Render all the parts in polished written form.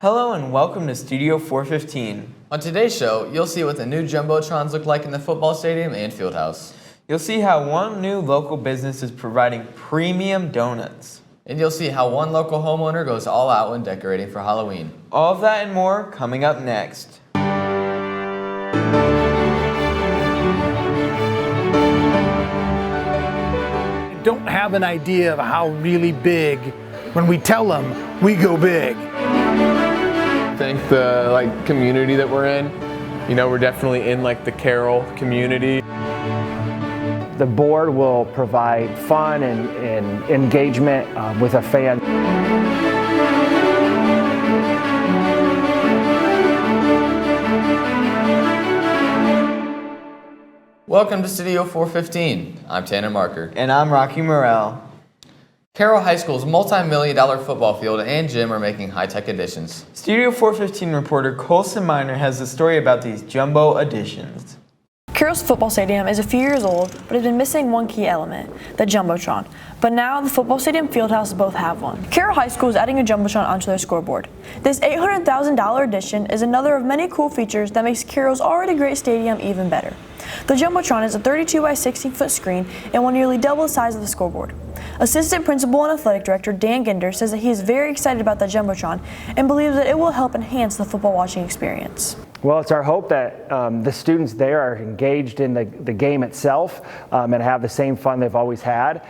Hello and welcome to Studio 415. On today's show, you'll see what the new jumbotrons look like in the football stadium and fieldhouse. You'll see how one new local business is providing premium donuts. And you'll see how one local homeowner goes all out when decorating for Halloween. All of that and more coming up next. Don't have an idea of how really big, when we tell them, we go big. I think the community that we're in, we're definitely in the Carroll community. The board will provide fun and engagement with a fan. Welcome to Studio 415. I'm Tanner Marker. And I'm Rocky Morrell. Carroll High School's multi-million-dollar football field and gym are making high-tech additions. Studio 415 reporter Colson Miner has a story about these jumbo additions. Carroll's football stadium is a few years old, but has been missing one key element, the jumbotron. But now the football stadium fieldhouse both have one. Carroll High School is adding a jumbotron onto their scoreboard. This $800,000 addition is another of many cool features that makes Carroll's already great stadium even better. The jumbotron is a 32 by 16 foot screen and will nearly double the size of the scoreboard. Assistant Principal and Athletic Director Dan Ginder says that he is very excited about the jumbotron and believes that it will help enhance the football watching experience. Well, it's our hope that the students there are engaged in the game itself and have the same fun they've always had.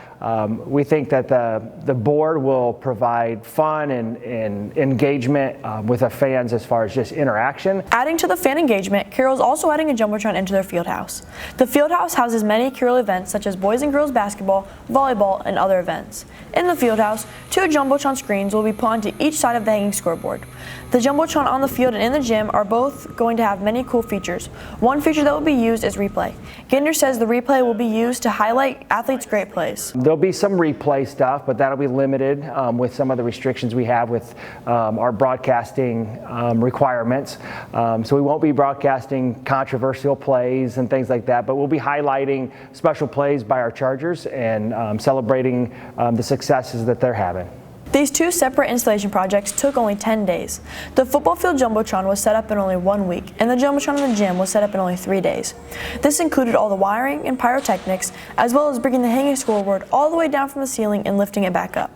We think that the board will provide fun and engagement with the fans as far as just interaction. Adding to the fan engagement, Carroll is also adding a jumbotron into their fieldhouse. The fieldhouse houses many Carroll events such as boys and girls basketball, volleyball, and other events. In the fieldhouse, 2 jumbotron screens will be put onto each side of the hanging scoreboard. The jumbotron on the field and in the gym are both going to have many cool features. One feature that will be used is replay. Ginder says the replay will be used to highlight athletes' great plays. There'll be some replay stuff, but that'll be limited with some of the restrictions we have with our broadcasting requirements. So we won't be broadcasting controversial plays and things like that, but we'll be highlighting special plays by our Chargers and celebrating the successes that they're having. These 2 separate installation projects took only 10 days. The football field jumbotron was set up in only 1 week, and the jumbotron in the gym was set up in only 3 days. This included all the wiring and pyrotechnics, as well as bringing the hanging scoreboard all the way down from the ceiling and lifting it back up.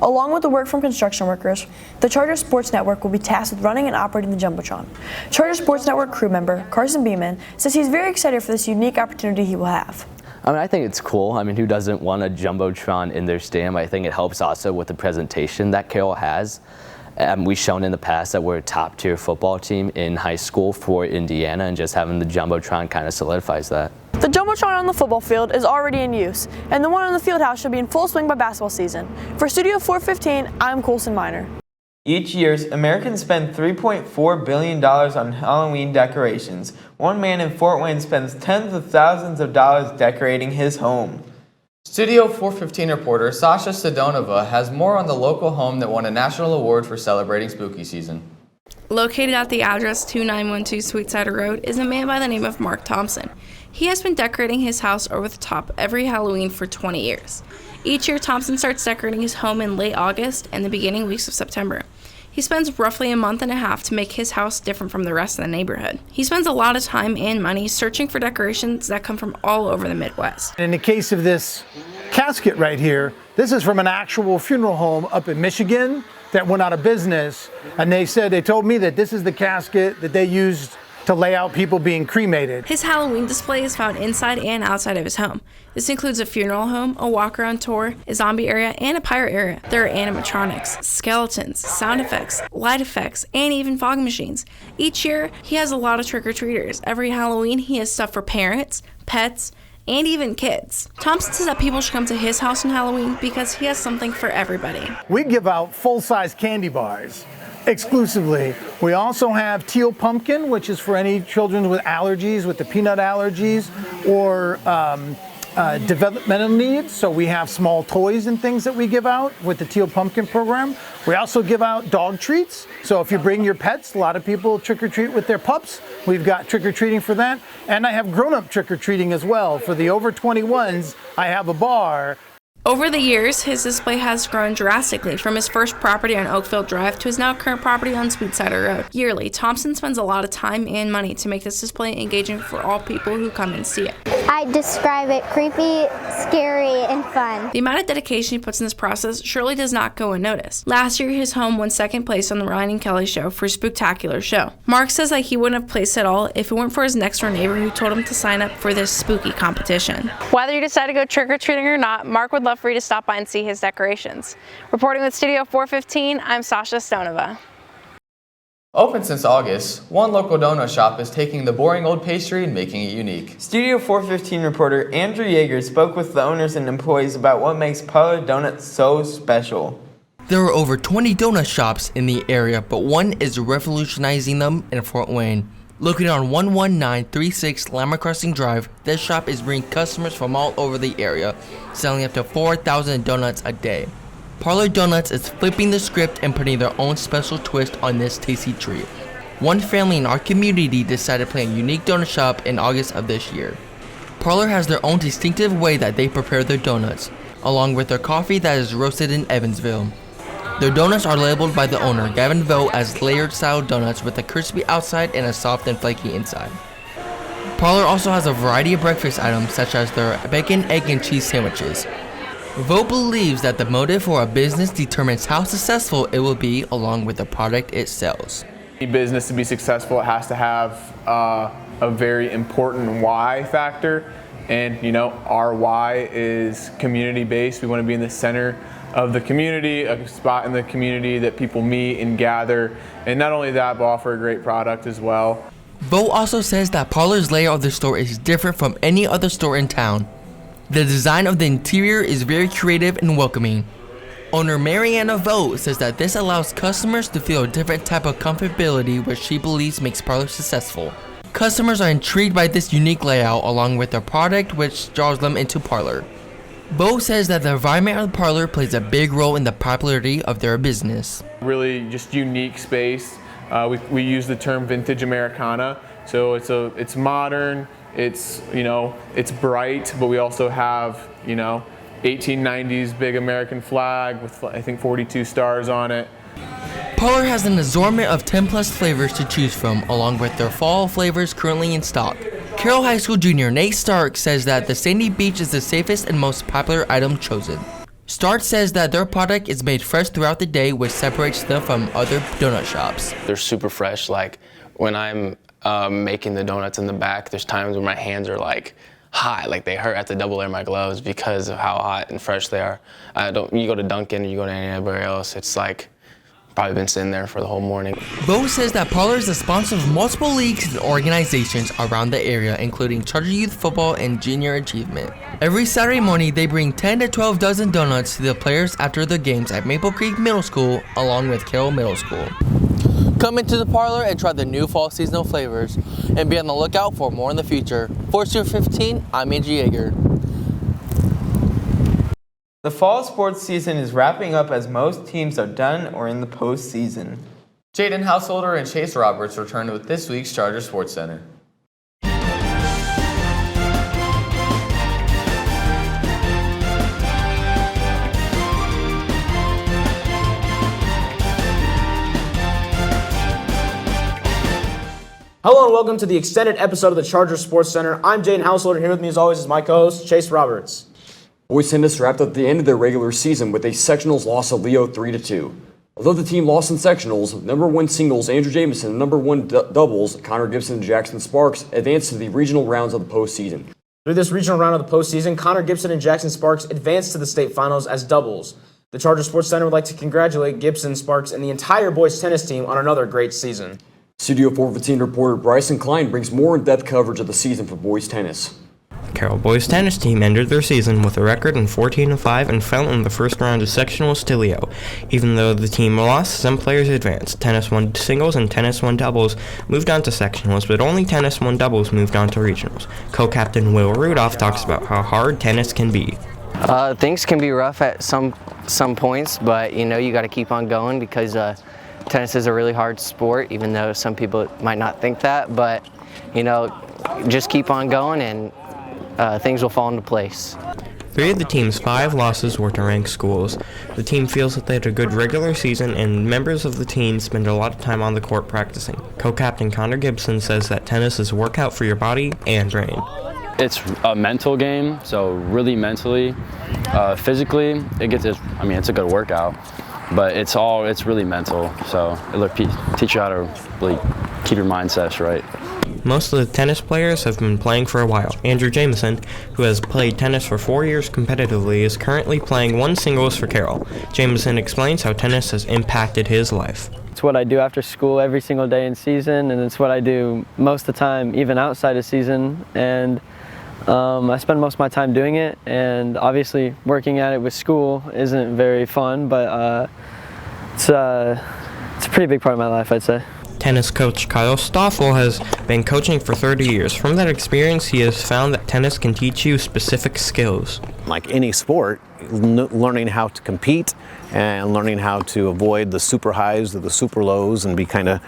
Along with the work from construction workers, the Charter Sports Network will be tasked with running and operating the jumbotron. Charter Sports Network crew member Carson Beeman says he's very excited for this unique opportunity he will have. I think it's cool. Who doesn't want a jumbotron in their stadium? I think it helps also with the presentation that Carroll has. We've shown in the past that we're a top-tier football team in high school for Indiana, and just having the jumbotron kind of solidifies that. The jumbotron on the football field is already in use, and the one on the fieldhouse should be in full swing by basketball season. For Studio 415, I'm Colson Miner. Each year, Americans spend $3.4 billion on Halloween decorations. One man in Fort Wayne spends tens of thousands of dollars decorating his home. Studio 415 reporter Sasha Sidonova has more on the local home that won a national award for celebrating spooky season. Located at the address 2912 Sweetsider Road is a man by the name of Mark Thompson. He has been decorating his house over the top every Halloween for 20 years. Each year, Thompson starts decorating his home in late August and the beginning weeks of September. He spends roughly a month and a half to make his house different from the rest of the neighborhood. He spends a lot of time and money searching for decorations that come from all over the Midwest. In the case of this casket right here, this is from an actual funeral home up in Michigan that went out of business, and they told me that this is the casket that they used to lay out people being cremated. His Halloween display is found inside and outside of his home. This includes a funeral home, a walk-around tour, a zombie area, and a pirate area. There are animatronics, skeletons, sound effects, light effects, and even fog machines. Each year, he has a lot of trick-or-treaters. Every Halloween, he has stuff for parents, pets, and even kids. Thompson says that people should come to his house on Halloween because he has something for everybody. We give out full-size candy bars exclusively. We also have teal pumpkin, which is for any children with allergies, with the peanut allergies, or developmental needs. So we have small toys and things that we give out with the teal pumpkin program. We also give out dog treats. So if you bring your pets, a lot of people trick-or-treat with their pups. We've got trick-or-treating for that. And I have grown-up trick-or-treating as well. For the over 21s, I have a bar. Over the years, his display has grown drastically, from his first property on Oakville Drive to his now current property on Sweetsider Road. Yearly, Thompson spends a lot of time and money to make this display engaging for all people who come and see it. I describe it creepy, scary, and fun. The amount of dedication he puts in this process surely does not go unnoticed. Last year, his home won second place on the Ryan and Kelly show for a spooktacular show. Mark says that he wouldn't have placed at all if it weren't for his next-door neighbor who told him to sign up for this spooky competition. Whether you decide to go trick-or-treating or not, Mark would love for you to stop by and see his decorations. Reporting with Studio 415, I'm Sasha Stonova. Open since August, one local donut shop is taking the boring old pastry and making it unique. Studio 415 reporter Andrew Yeager spoke with the owners and employees about what makes Parlor Donuts so special. There are over 20 donut shops in the area, but one is revolutionizing them in Fort Wayne. Located on 11936 Lamar Crossing Drive, this shop is bringing customers from all over the area, selling up to 4,000 donuts a day. Parlor Donuts is flipping the script and putting their own special twist on this tasty treat. One family in our community decided to plan a unique donut shop in August of this year. Parlor has their own distinctive way that they prepare their donuts, along with their coffee that is roasted in Evansville. Their donuts are labeled by the owner, Gavin Vogt, as layered style donuts with a crispy outside and a soft and flaky inside. Parlor also has a variety of breakfast items such as their bacon, egg, and cheese sandwiches. Vogt believes that the motive for a business determines how successful it will be along with the product it sells. Any business to be successful, it has to have a very important why factor. And our why is community based. We want to be in the center of the community, a spot in the community that people meet and gather, and not only that, but offer a great product as well. Vogt also says that Parlor's layout of the store is different from any other store in town. The design of the interior is very creative and welcoming. Owner Mariana Vogt says that this allows customers to feel a different type of comfortability, which she believes makes Parlor successful. Customers are intrigued by this unique layout along with their product, which draws them into Parlor. Vogt says that the environment of the Parlor plays a big role in the popularity of their business. Really just unique space. We use the term vintage Americana, so it's modern, it's bright, but we also have 1890s big American flag with I think 42 stars on it. Parlor has an assortment of 10 plus flavors to choose from, along with their fall flavors currently in stock. Carroll High School junior Nate Stark says that the Sandy Beach is the safest and most popular item chosen. Stark says that their product is made fresh throughout the day, which separates them from other donut shops. They're super fresh. Like when I'm making the donuts in the back, there's times when my hands are like hot, like they hurt. I have to double layer my gloves because of how hot and fresh they are. You go to Dunkin' or you go to anywhere else, it's like probably been sitting there for the whole morning. Vogt says that Parlor is the sponsor of multiple leagues and organizations around the area, including Charter Youth Football and Junior Achievement. Every Saturday morning, they bring 10 to 12 dozen donuts to the players after their games at Maple Creek Middle School, along with Carroll Middle School. Come into the Parlor and try the new fall seasonal flavors, and be on the lookout for more in the future. For Studio 15, I'm Andrew Yeager. The fall sports season is wrapping up as most teams are done or in the postseason. Jaden Householder and Chase Roberts returned with this week's Charger Sports Center. Hello and welcome to the extended episode of the Charger Sports Center. I'm Jaden Householder. Here with me as always is my co-host, Chase Roberts. Boys tennis wrapped up the end of their regular season with a sectionals loss of Leo 3-2. Although the team lost in sectionals, number one singles Andrew Jamison and number one doubles Connor Gibson and Jackson Sparks advanced to the regional rounds of the postseason. Through this regional round of the postseason, Connor Gibson and Jackson Sparks advanced to the state finals as doubles. The Charger Sports Center would like to congratulate Gibson, Sparks, and the entire boys tennis team on another great season. Studio 415 reporter Bryson Klein brings more in-depth coverage of the season for boys tennis. The Carroll boys tennis team ended their season with a record in 14-5 and fell in the first round of sectionals to Leo. Even though the team lost, some players advanced. Tennis won singles and tennis won doubles moved on to sectionals, but only tennis won doubles moved on to regionals. Co-captain Will Rudolph talks about how hard tennis can be. Things can be rough at some points, but you got to keep on going because tennis is a really hard sport, even though some people might not think that. But just keep on going and things will fall into place. 3 of the team's 5 losses were to ranked schools. The team feels that they had a good regular season, and members of the team spend a lot of time on the court practicing. Co-captain Connor Gibson says that tennis is a workout for your body and brain. It's a mental game, so really mentally. Physically, it's a good workout, but it's really mental, so it'll teach you how to really keep your mindset right. Most of the tennis players have been playing for a while. Andrew Jameson, who has played tennis for 4 years competitively, is currently playing 1 singles for Carroll. Jameson explains how tennis has impacted his life. It's what I do after school every single day in season, and it's what I do most of the time, even outside of season. And I spend most of my time doing it, and obviously working at it with school isn't very fun, but it's a pretty big part of my life, I'd say. Tennis coach Kyle Stoffel has been coaching for 30 years. From that experience, he has found that tennis can teach you specific skills. Like any sport, learning how to compete and learning how to avoid the super highs or the super lows and be kind of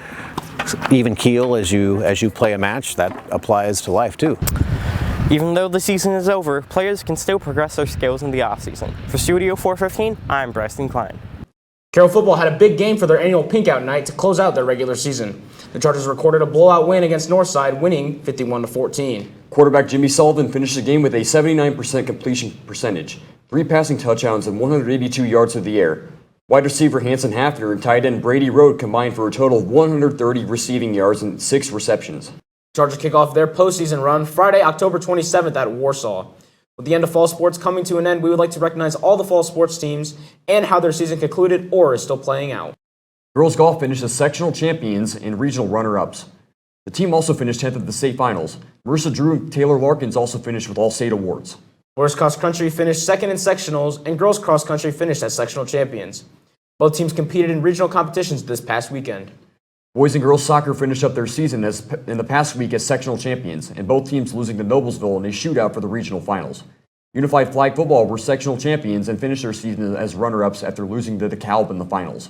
even keel as you play a match, that applies to life too. Even though the season is over, players can still progress their skills in the off-season. For Studio 415, I'm Bryson Klein. Carroll football had a big game for their annual Pink Out night to close out their regular season. The Chargers recorded a blowout win against Northside, winning 51-14. Quarterback Jimmy Sullivan finished the game with a 79% completion percentage, 3 passing touchdowns, and 182 yards through the air. Wide receiver Hanson Hafner and tight end Brady Road combined for a total of 130 receiving yards and 6 receptions. Chargers kick off their postseason run Friday, October 27th at Warsaw. With the end of fall sports coming to an end, we would like to recognize all the fall sports teams and how their season concluded or is still playing out. Girls golf finished as sectional champions and regional runner-ups. The team also finished 10th at the state finals. Marissa Drew and Taylor Larkins also finished with all state awards. Boys cross country finished second in sectionals, and girls cross country finished as sectional champions. Both teams competed in regional competitions this past weekend. Boys and girls soccer finished up their season in the past week as sectional champions, and both teams losing to Noblesville in a shootout for the regional finals. Unified Flag Football were sectional champions and finished their season as runner-ups after losing to DeKalb in the finals.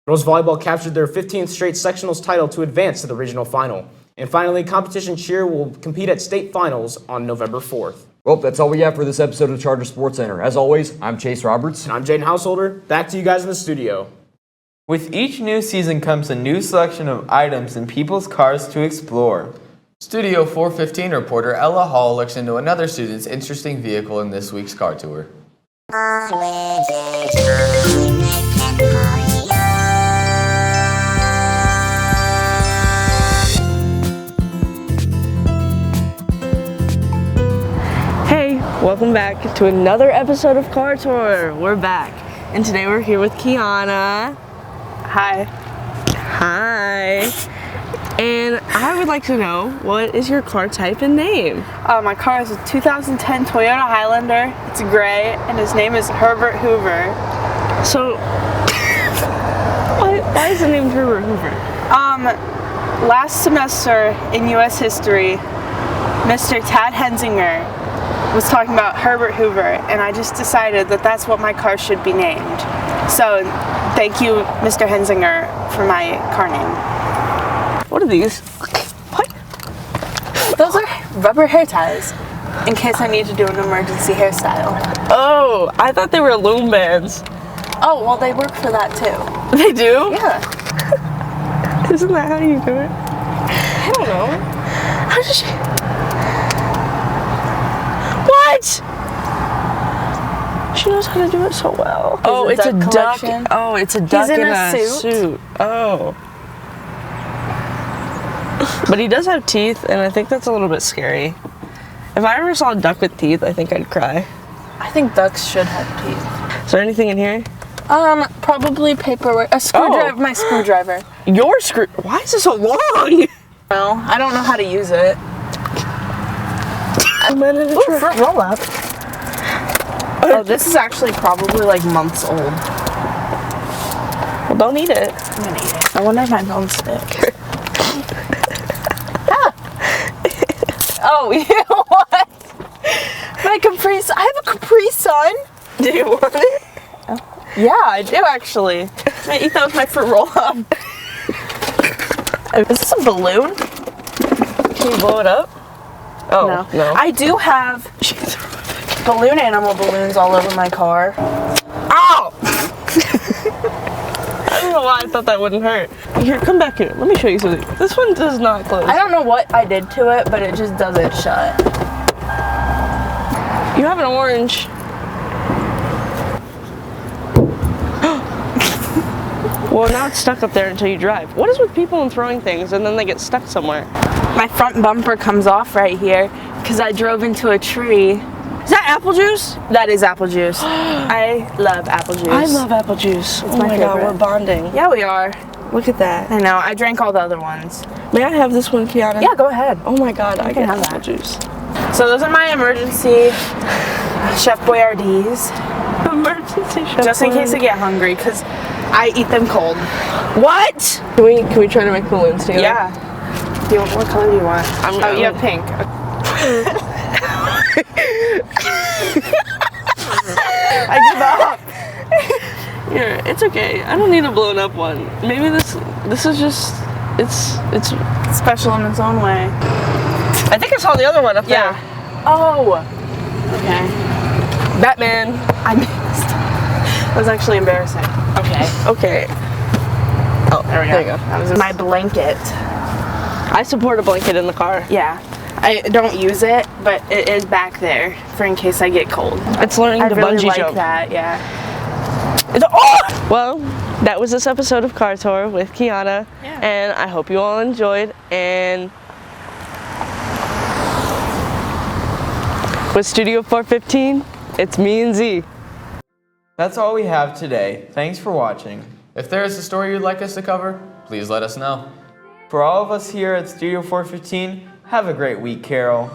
Girls volleyball captured their 15th straight sectionals title to advance to the regional final. And finally, competition cheer will compete at state finals on November 4th. Well, that's all we have for this episode of Charger Sports Center. As always, I'm Chase Roberts. And I'm Jaden Householder. Back to you guys in the studio. With each new season comes a new selection of items and people's cars to explore. Studio 415 reporter Ella Hall looks into another student's interesting vehicle in this week's car tour. Hey, welcome back to another episode of Car Tour. We're back, and today we're here with Kiana. Hi. Hi. And I would like to know, what is your car type and name? My car is a 2010 Toyota Highlander. It's gray, and his name is Herbert Hoover. So, why is it named Herbert Hoover? Last semester in U.S. history, Mr. Tad Hensinger was talking about Herbert Hoover, and I just decided that that's what my car should be named. So, thank you, Mr. Hensinger, for my car name. What are these? What? Those are rubber hair ties, in case I need to do an emergency hairstyle. Oh, I thought they were loom bands. Oh, well, they work for that too. They do? Yeah. Isn't that how you do it? I don't know. How does she? What? She knows how to do it so well. Oh, it's a duck. Oh, it's a duck in in a suit. Oh. But he does have teeth, and I think that's a little bit scary. If I ever saw a duck with teeth, I think I'd cry. I think ducks should have teeth. Is there anything in here? Probably paperwork. A screwdriver. My screwdriver. Your screw? Why is it so long? Well, I don't know how to use it. I'm in a truck. Roll up. Oh, this is actually probably like months old. Well, don't eat it. I'm gonna eat it. I wonder if my bones stick. Oh, you know what? My Capri. I have a Capri Sun. Do you want it? Oh. Yeah, I do actually. I eat that with my fruit roll up. Is this a balloon? Can you blow it up? Oh, no. I do have balloon animal balloons all over my car. Ow! I don't know why I thought that wouldn't hurt. Here, come back here. Let me show you something. This one does not close. I don't know what I did to it, but it just doesn't shut. You have an orange. Well, now it's stuck up there until you drive. What is with people and throwing things and then they get stuck somewhere? My front bumper comes off right here because I drove into a tree. Is that apple juice? That is apple juice. I love apple juice. I love apple juice. It's oh my my god, favorite. we're bonding. Yeah, we are. Look at that. I know. I drank all the other ones. May I have this one, Kiana? Yeah, go ahead. Oh my god, I can get have apple that. juice. So those are my emergency Chef Boyardees. Emergency Chef Just in case I Boyardee. get hungry, because I eat them cold. What? Can we try to make balloons together? Yeah. What color do you want? You have pink. I give up. Here, it's okay. I don't need a blown up one. Maybe this is just it's special in its own way. I think I saw the other one up there. Oh. Okay. Batman. I missed. That was actually embarrassing. Okay. Okay. Oh, There we go. there you go. That was my blanket. I support a blanket in the car. Yeah. I don't use it, but it is back there for in case I get cold. It's learning I to really bungee like jump. that, yeah. Well, that was this episode of Car Tour with Kiana, and I hope you all enjoyed. And with Studio 415, it's me and Z. That's all we have today. Thanks for watching. If there is a story you'd like us to cover, please let us know. For all of us here at Studio 415, have a great week, Carroll.